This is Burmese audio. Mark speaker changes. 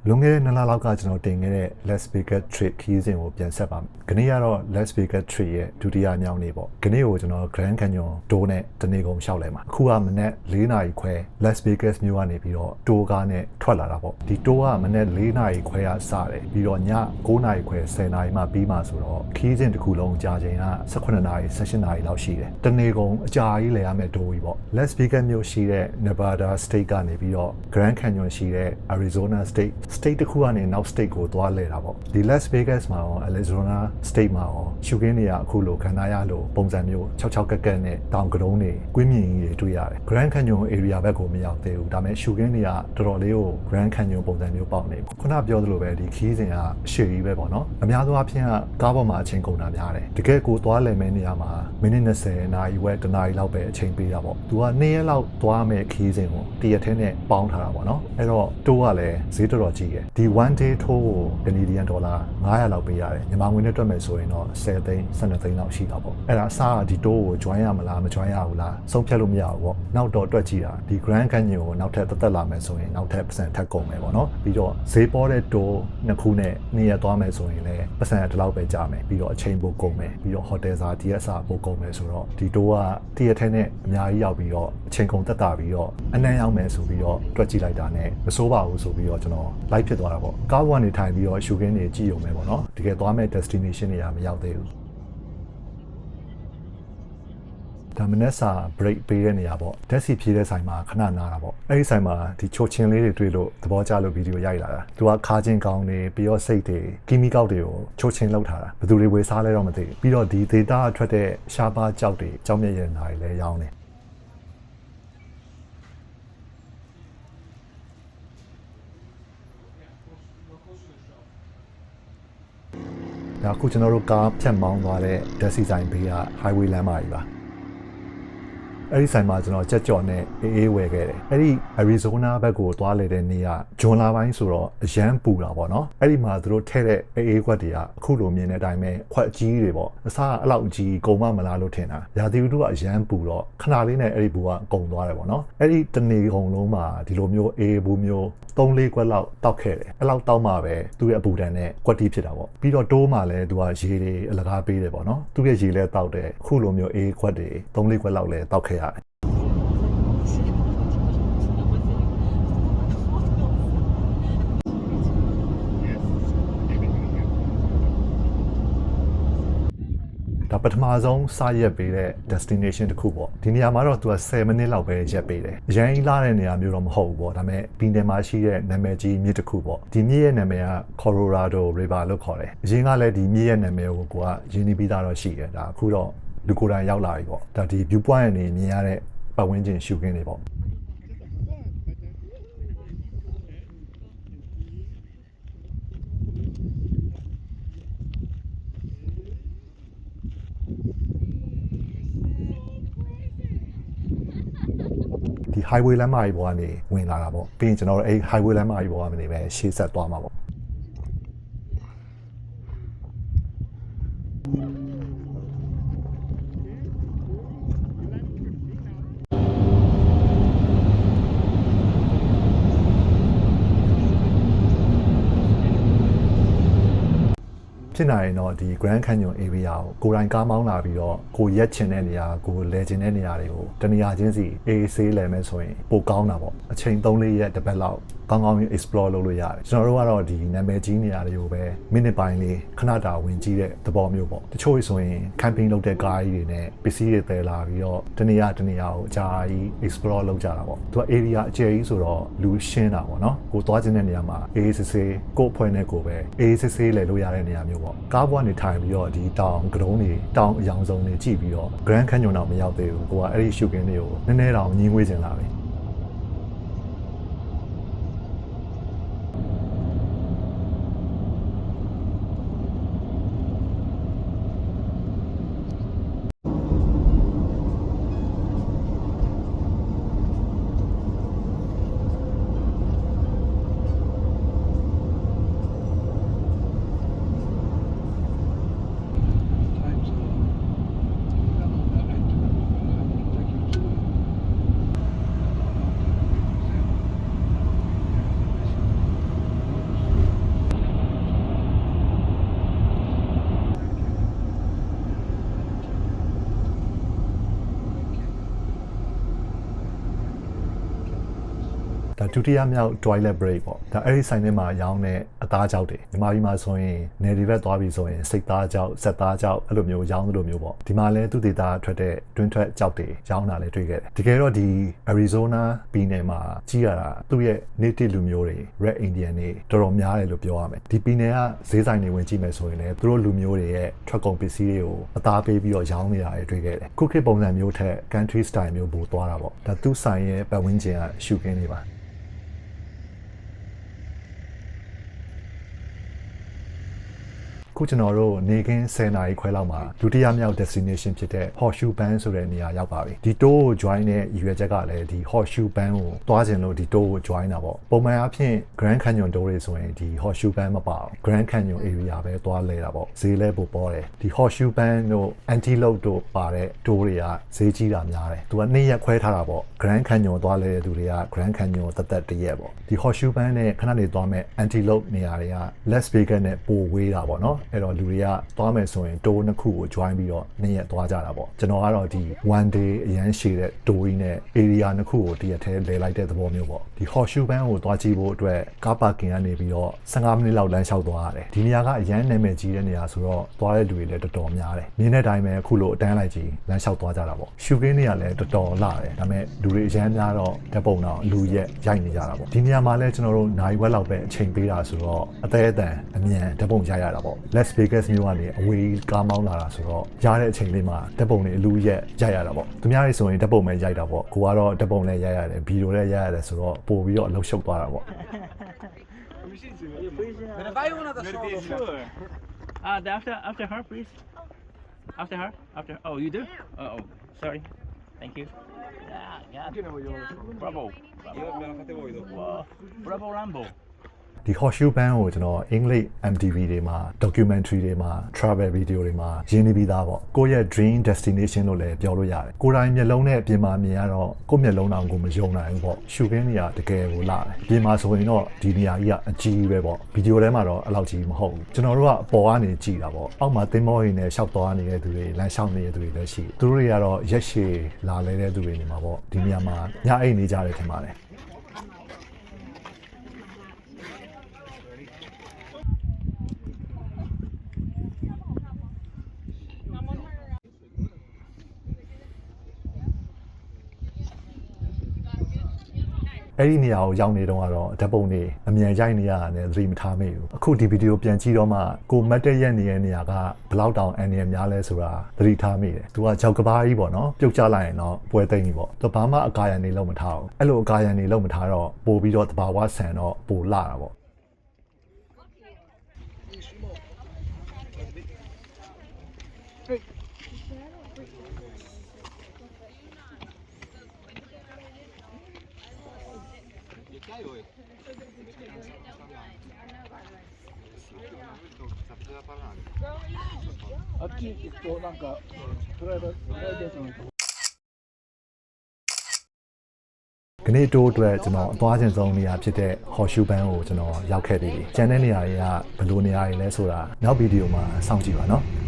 Speaker 1: လွန်ခဲ့တဲ့2လလောက်ကကျွန်တော်တင်ခဲ့တဲ့ Las Vegas trip ခရီးစဉ်ကိုပြန်ဆက်ပါမယ်။ဒီနေ့ကတော့ Las Vegas trip ရဲ့ဒုတိယမြောက်နေ့ပေါ့။ဒီနေ့ကိုကျွန်တော် Grand Canyon tour နဲ့တနေ့ကုန်ရှောက်လိုက်မှာ။အခုကမနက်4နာရီခွဲ Las Vegas မြို့ကနေပြီးတော့ tour ကားနဲ့ထွက်လာတာပေါ့။ဒီ tour ကမနက်4နာရီခွဲကစတယ်။ပြီးတော့ည9နာရီခွဲ10နာရီမှပြီးမှဆိုတော့ခရီးစဉ်တစ်ခုလုံးကြာချိန်က18နာရီ18နာရီလောက်ရှိတယ်။တနေ့ကုန်အကြာကြီးလဲရမယ့် tour ကြီးပေါ့။ Las Vegas မြို့ရှိတဲ့ Nevada State ကနေပြီးတော့ Grand Canyon ရှိတဲ့ Arizona State တစ်ခုကနေနောက် state ကိုသွားလဲတာပေါ့ဒီ Las Vegas မှာရော Arizona State မှာရောရှုခင်းနေရအခုလိုခန္ဓာရလိုပုံစံမျိုး66ကက်ကက်နဲ့တောင်ကတုံးတွေကွင်းမြင့်ကြီးတွေတွေ့ရတယ် Grand Canyon area ဘက်ကိုမရောက်သေးဘူးဒါပေမဲ့ရှုခင်းနေရတော်တော်လေးကို Grand Canyon ပုံစံမျိုးပေါက်နေခုနပြောသလိုပဲဒီခီးစဉ်ကအရှိကြီးပဲပေါ့နော်အများသောအားဖြင့်ကကားပေါ်မှာအချိန်ကုန်တာများတယ်တကယ်ကိုသွားလဲမဲနေရမှာမိနစ်20နာရီဝက်တနာရီလောက်ပဲအချိန်ပေးတာပေါ့သူက2ရက်လောက်သွားမဲ့ခီးစဉ်ကိုတရက်ထဲနဲ့ပေါင်းထားတာပေါ့နော်အဲ့တော့တိုးကလည်းဈေးတော်တော်ကြီးတယ်ဒီ one day tour ကို Canadian dollar 900လောက်ပေးရတယ်မြန်မာငွေနဲ့တွက်မယ်ဆိုရင်တော့10သိန်း12သိန်းလောက်ရှိတာပေါ့အဲ့ဒါအစားဒီ tour ကို join ရမလားမ join ရဘူးလားဆုံးဖြတ်လို့မရဘူးပေါ့နောက်တော့တွက်ကြည့်တာဒီ Grand Canyon ကိုနောက်ထပ်သက်လာမယ်ဆိုရင်နောက်ထပ်ပတ်စံထပ်ကုန်မယ်ပေါ့နော်ပြီးတော့ဈေးပေါ်တဲ့ tour နှစ်ခုနဲ့2ရက်သွားမယ်ဆိုရင်လည်းပတ်စံတစ်လောက်ပဲကြာမယ်ပြီးတော့အချိန်ပိုကုန်မယ်ပြီးတော့ hotel စာဒီရက်စာပိုကုန်မယ်ဆိုတော့ဒီ tour ကတရက်ထဲနဲ့အများကြီးရောက်ပြီးတော့အချိန်ကုန်သက်တာပြီးတော့အနှံ့ရောက်မယ်ဆိုပြီးတော့တွက်ကြည့်လိုက်တာနဲ့မစိုးပါဘူးဆိုပြီးတော့ကျွန်တော် live ဖြစ်သွားတာပေါ့ကားပေါ်ကနေထိုင်ပြီးတော့ရှုခင်းနေကြည့်ရုံပဲပေါ့နော်တကယ်သွားမဲ့ destination တွေကမရောက်သေးဘူးဒါမနက်စာ break ပေးတဲ့နေရာပေါ့ဓာတ်ဆီဖြည့်တဲ့ဆိုင်မှာခဏနားတာပေါ့အဲ့ဒီဆိုင်မှာဒီချိုချင်းလေးတွေတွေ့လို့သဘောကျလို့ဗီဒီယိုရိုက်လာတာသူကခါချင်းကောင်းနေပြီးတော့စိတ်တွေကီမီကောက်တွေကိုချိုချင်းလောက်ထားတာဘယ်သူတွေဝေစားလဲတော့မသိဘူးပြီးတော့ဒီ data ထွက်တဲ့ရှားပါးကြောက်တွေကြောက်မြက်ရည်နာတွေလည်းရောင်းနေဒါအခုကျွန်တော်တို့ကားဖြတ်မောင်းသွားတဲ့ဓာတ်ဆီဆိုင်ဘေးက highway လမ်းမကြီးပါအဲ့ဒီဆိုင်မှာကျွန်တော်ကြက်ကြော်နဲ့အေးဝယ်ခဲ့တယ်အဲ့ဒီ Arizona ဘက်ကိုသွားလေတဲ့နေ့ကဂျွန်လာပိုင်းဆိုတော့အရန်ပူတာပေါ့နော်အဲ့ဒီမှာသူတို့ထဲတဲ့အေးခွက်တွေကအခုလိုမြင်တဲ့အတိုင်းပဲခွက်အကြီးတွေပေါ့အစားအဲ့လောက်ကြီးကုန်မမလားလို့ထင်တာရာသီဥတုကအရန်ပူတော့ခဏလေးနဲ့အဲ့ဒီဘူကကုန်သွားတယ်ပေါ့နော်အဲ့ဒီတနေ့ကုန်လုံးမှာဒီလိုမျိုးအေးဘူးမျိုး3-4ခွက်လောက်တောက်ခဲ့တယ်အဲ့လောက်တောက်မှပဲသူ့ရဲ့အပူဒဏ်နဲ့ကွက်တီးဖြစ်တာပေါ့ပြီးတော့တိုးမှလည်းသူကရေတွေအလကားပေးတယ်ပေါ့နော်သူ့ရဲ့ရေလဲတောက်တယ်ခုလိုမျိုးအေးခွက်တွေ3-4ခွက်လောက်လဲတောက်ခဲ့ရတယ်ဒါပထမဆုံးစရက်ပေးတဲ့ destination တစ်ခုပေါ့ဒီနေရာမှာတော့သူက10မိနစ်လောက်ပဲရက်ပေးတယ်အရင်လာတဲ့နေရာမျိုးတော့မဟုတ်ဘူးပေါ့ဒါပေမဲ့ပြည်နယ်မှာရှိတဲ့နာမည်ကြီးမြစ်တစ်ခုပေါ့ဒီမြစ်ရဲ့နာမည်က Colorado River လို့ခေါ်တယ်အရင်ကလည်းဒီမြစ်ရဲ့နာမည်ကိုကရင်းနှီးပြီးသားတော့ရှိတယ်ဒါအခုတော့လူကိုယ်တိုင်ရောက်လာပြီပေါ့ဒါဒီ view point ကနေမြင်ရတဲ့ပတ်ဝန်းကျင်ရှုခင်းတွေပေါ့ဒီ highway လမ်းမကြီးပေါ်ကနေဝင်လာတာပေါ့ပြီးရင်ကျွန်တော်တို့အဲ့ highway လမ်းမကြီးပေါ်ကနေပဲရှေ့ဆက်သွားမှာပေါ့ဖြစ်နိုင်ရင်တော့ဒီ Grand Canyon area ကိုကိုယ်တိုင်ကားမောင်းလာပြီးတော့ကိုရက်ချင်တဲ့နေရာကိုလဲချင်တဲ့နေရာတွေကိုတနေရာချင်းစီအေးဆေးလဲမယ်ဆိုရင်ပိုကောင်းတာပေါ့အချိန်3-4ရက်တစ်ပတ်လောက်ကောင်းကောင်း explore လုပ်လို့ရတယ်ကျွန်တော်တို့ကတော့ဒီနာမည်ကြီးနေရာတွေကိုပဲမိနစ်ပိုင်းလေးခဏတာဝင်ကြည့်တဲ့သဘောမျိုးပေါ့တချို့ဆိုရင် camping လုပ်တဲ့ကားကြီးတွေနဲ့ပစ္စည်းတွေသယ်လာပြီးတော့တနေရာကိုအကြာကြီး explore လုပ်ကြတာပေါ့သူက area အကျယ်ကြီးဆိုတော့လူရှင်းတာပေါ့နော်ကိုသွားခြင်းတဲ့နေရာမှာအေးဆေးကိုအဖွဲ့နဲ့ကိုပဲအေးဆေးလဲလို့ရတဲ့နေရာမျိုးပေါ့ကားပေါ်ကနေထိုင်ပြီးတော့ဒီတောင်ကတုံးတွေတောင်အယောင်ဆုံးတွေကြည့်ပြီးတော့ Grand Canyon တော့မရောက်သေးဘူးကိုကအဲ့ဒီရှုခင်းတွေကိုနည်းနည်းတောင်ညင်းဝေးကျင်လာပြီ ဒုတိယမြောက် toilet break ပေါ့ဒါအဲ့ဒီဆိုင်ထဲမှာရောင်းတဲ့အသားကြောက်တွေဒီမှာဒီမှာဆိုရင်နယ်ဒီဘက်သွားပြီဆိုရင်စိတ်သားကြောက်ဆက်သားကြောက်အဲ့လိုမျိုးရောင်းသလိုမျိုးပေါ့ဒီမှာလည်းသူဒေတာထွက်တဲ့တွင်းထွက်ကြောက်တွေရောင်းတာလည်းတွေ့ခဲ့တယ်တကယ်တော့ဒီ Arizona ပြည်နယ်မှာကြီးရတာသူ့ရဲ့ native လူမျိုးတွေ Red Indian တွေတော်တော်များတယ်လို့ပြောရမယ်ဒီပြည်နယ်ကဈေးဆိုင်တွေဝင်ကြည့်မယ်ဆိုရင်လည်းသူတို့လူမျိုးတွေရဲ့ထွက်ကုန်ပစ္စည်းတွေကိုအသားပေးပြီးတော့ရောင်းနေတာတွေတွေ့ခဲ့တယ်ခုခေတ်ပုံစံမျိုးထက် country style မျိုးပိုသွားတာပေါ့ဒါသူ့ဆိုင်ရဲ့ပတ်ဝန်းကျင်ကရှုခင်းနေပါခုကျွန်တော်တို့နေကင်း10နာရီခွဲလောက်မှာဒုတိယမြောက် destination ဖြစ်တဲ့ Horseshoe Bend ဆိုတဲ့နေရာရောက်ပါပြီဒီ tour ကို join တဲ့ရည်ရွယ်ချက်ကလည်းဒီ Horseshoe Bend ကိုသွားခြင်းလို့ဒီ tour ကို join တာပေါ့ပုံမှန်အားဖြင့် Grand Canyon tour တွေဆိုရင်ဒီ Horseshoe Bend မပါဘူး Grand Canyon area ပဲသွားလဲတာပေါ့ဈေးလဲပိုပေါ်တယ်ဒီ Horseshoe Bend တို့ Antelope တို့ပါတဲ့ tour တွေကဈေးကြီးတာများတယ်သူက2ရက်ခွဲထားတာပေါ့ Grand Canyon သွားလဲတဲ့သူတွေက Grand Canyon သက်1ရက်ပေါ့ဒီ Horseshoe Bend နဲ့ခဏနေသွားမဲ့ Antelope နေရာတွေက Las Vegas နဲ့ပိုဝေးတာပေါ့နော်အဲ့တော့လူတွေကသွားမယ်ဆိုရင်တိုးနှစ်ခုကို join ပြီးတော့နေ့ရက်သွားကြတာပေါ့ကျွန်တော်ကတော့ဒီ one day အရန်ရှည်တဲ့တိုးကြီးနဲ့ area နှစ်ခုကိုတရက်ထဲလဲလိုက်တဲ့သဘောမျိုးပေါ့ဒီ Horseshoe Bend ကိုသွားကြည့်ဖို့အတွက်ကားပါကင်ကနေပြီးတော့15မိနစ်လောက်လမ်းလျှောက်သွားရတယ်ဒီနေရာကအရန်နာမည်ကြီးတဲ့နေရာဆိုတော့သွားတဲ့လူတွေလည်းတော်တော်များတယ်မြင်းတဲ့အတိုင်းပဲအခုလိုအတန်းလိုက်ကြီးလမ်းလျှောက်သွားကြတာပေါ့ရှူကင်းနေရလည်းတော်တော်လာတယ်ဒါပေမဲ့လူတွေအရန်များတော့ဓာတ်ပုံတော့လူရက်ရိုက်နေကြတာပေါ့ဒီနေရာမှာလည်းကျွန်တော်တို့နိုင်ဝက်လောက်ပဲအချိန်ပေးတာဆိုတော့အသေးအတန်အမြန်ဓာတ်ပုံရိုက်ရတာပေါ့ Las Vegas မျိုးကနေအဝေးကားမောင်းလာတာဆိုတော့ရတဲ့အချိန်လေးမှာဓာတ်ပုံတွေအလူရက်ရိုက်ရတာပေါ့သူများတွေဆိုရင်ဓာတ်ပုံပဲရိုက်တာပေါ့ကိုကတော့ဓာတ်ပုံလည်းရိုက်ရတယ်ဗီဒီယိုလည်းရိုက်ရတယ်ဆိုတော့ပို့ပြီးတော့အလုပ်ရှုပ်သွားတာပေါ့
Speaker 2: After her, please. After her. Oh, you do? Oh, sorry. Thank you. Yeah. Bravo. Bravo Rambo.
Speaker 1: ဒီ Horseshoe Bend ကိုကျွန်တော်အင်္ဂလိပ် MTV တွေမှာ documentary တွေမှာ travel video တွေမှာရင်းနှီးပြီးသားပေါ့ကိုယ့်ရဲ့ dream destination လို့လည်းပြောလို့ရတယ်ကိုယ်တိုင်မျက်လုံးနဲ့အပြင်မှာမြင်ရတော့ကိုယ့်မျက်လုံးတောင်ကိုမယုံနိုင်ဘူးပေါ့ရှူခင်းနေရတကယ်ကိုလာတယ်အပြင်မှာဆိုရင်တော့ဒီနေရာကြီးကအကြီးပဲပေါ့ဗီဒီယိုထဲမှာတော့အဲ့လောက်ကြီးမဟုတ်ဘူးကျွန်တော်တို့ကအပေါ်ကနေကြည့်တာပေါ့အောက်မှာသင်္ဘောတွေနဲ့ရှောက်သွားနေတဲ့သူတွေလမ်းလျှောက်နေတဲ့သူတွေလည်းရှိသူတို့တွေကတော့ရက်ရှည်လာလဲတဲ့သူတွေနေမှာပေါ့ဒီနေရာမှာညအိတ်နေကြတယ်ထင်ပါတယ်အဲ့ဒီနေရာကိုရောက်နေတော့ကတော့ဓာတ်ပုံတွေအမြန်ရိုက်နေရတာနဲ့သတိမထားမိဘူးအခုဒီဗီဒီယိုပြန်ကြည့်တော့မှကိုမတ်တက်ရက်နေတဲ့နေရာကဘယ်လောက်တောင်အန်ရများလဲဆိုတာသတိထားမိတယ်သူကကြောက်ကဘာကြီးပေါ့နော်ပြုတ်ကျလိုက်ရင်တော့ပွဲသိမ့်ပြီပေါ့သူဘာမှအကာရန်နေလုံးမထားဘူးအဲ့လိုအကာရန်နေလုံးမထားတော့ပို့ပြီးတော့တဘာဝဆန်တော့ပိုလာတာပေါ့
Speaker 2: なんかプライベートの
Speaker 1: ခဏတိုးအတွက်ကျွန်တော်အသွားခြင်းဆုံးနေရာဖြစ်တဲ့ Horseshoe Bend ကိုကျွန်တော်ရောက်ခဲ့ပြီ။ကျန်တဲ့နေရာတွေကဘယ်လိုနေရာတွေလဲဆိုတာနောက်ဗီဒီယိုမှာစောင့်ကြည့်ပါနော်။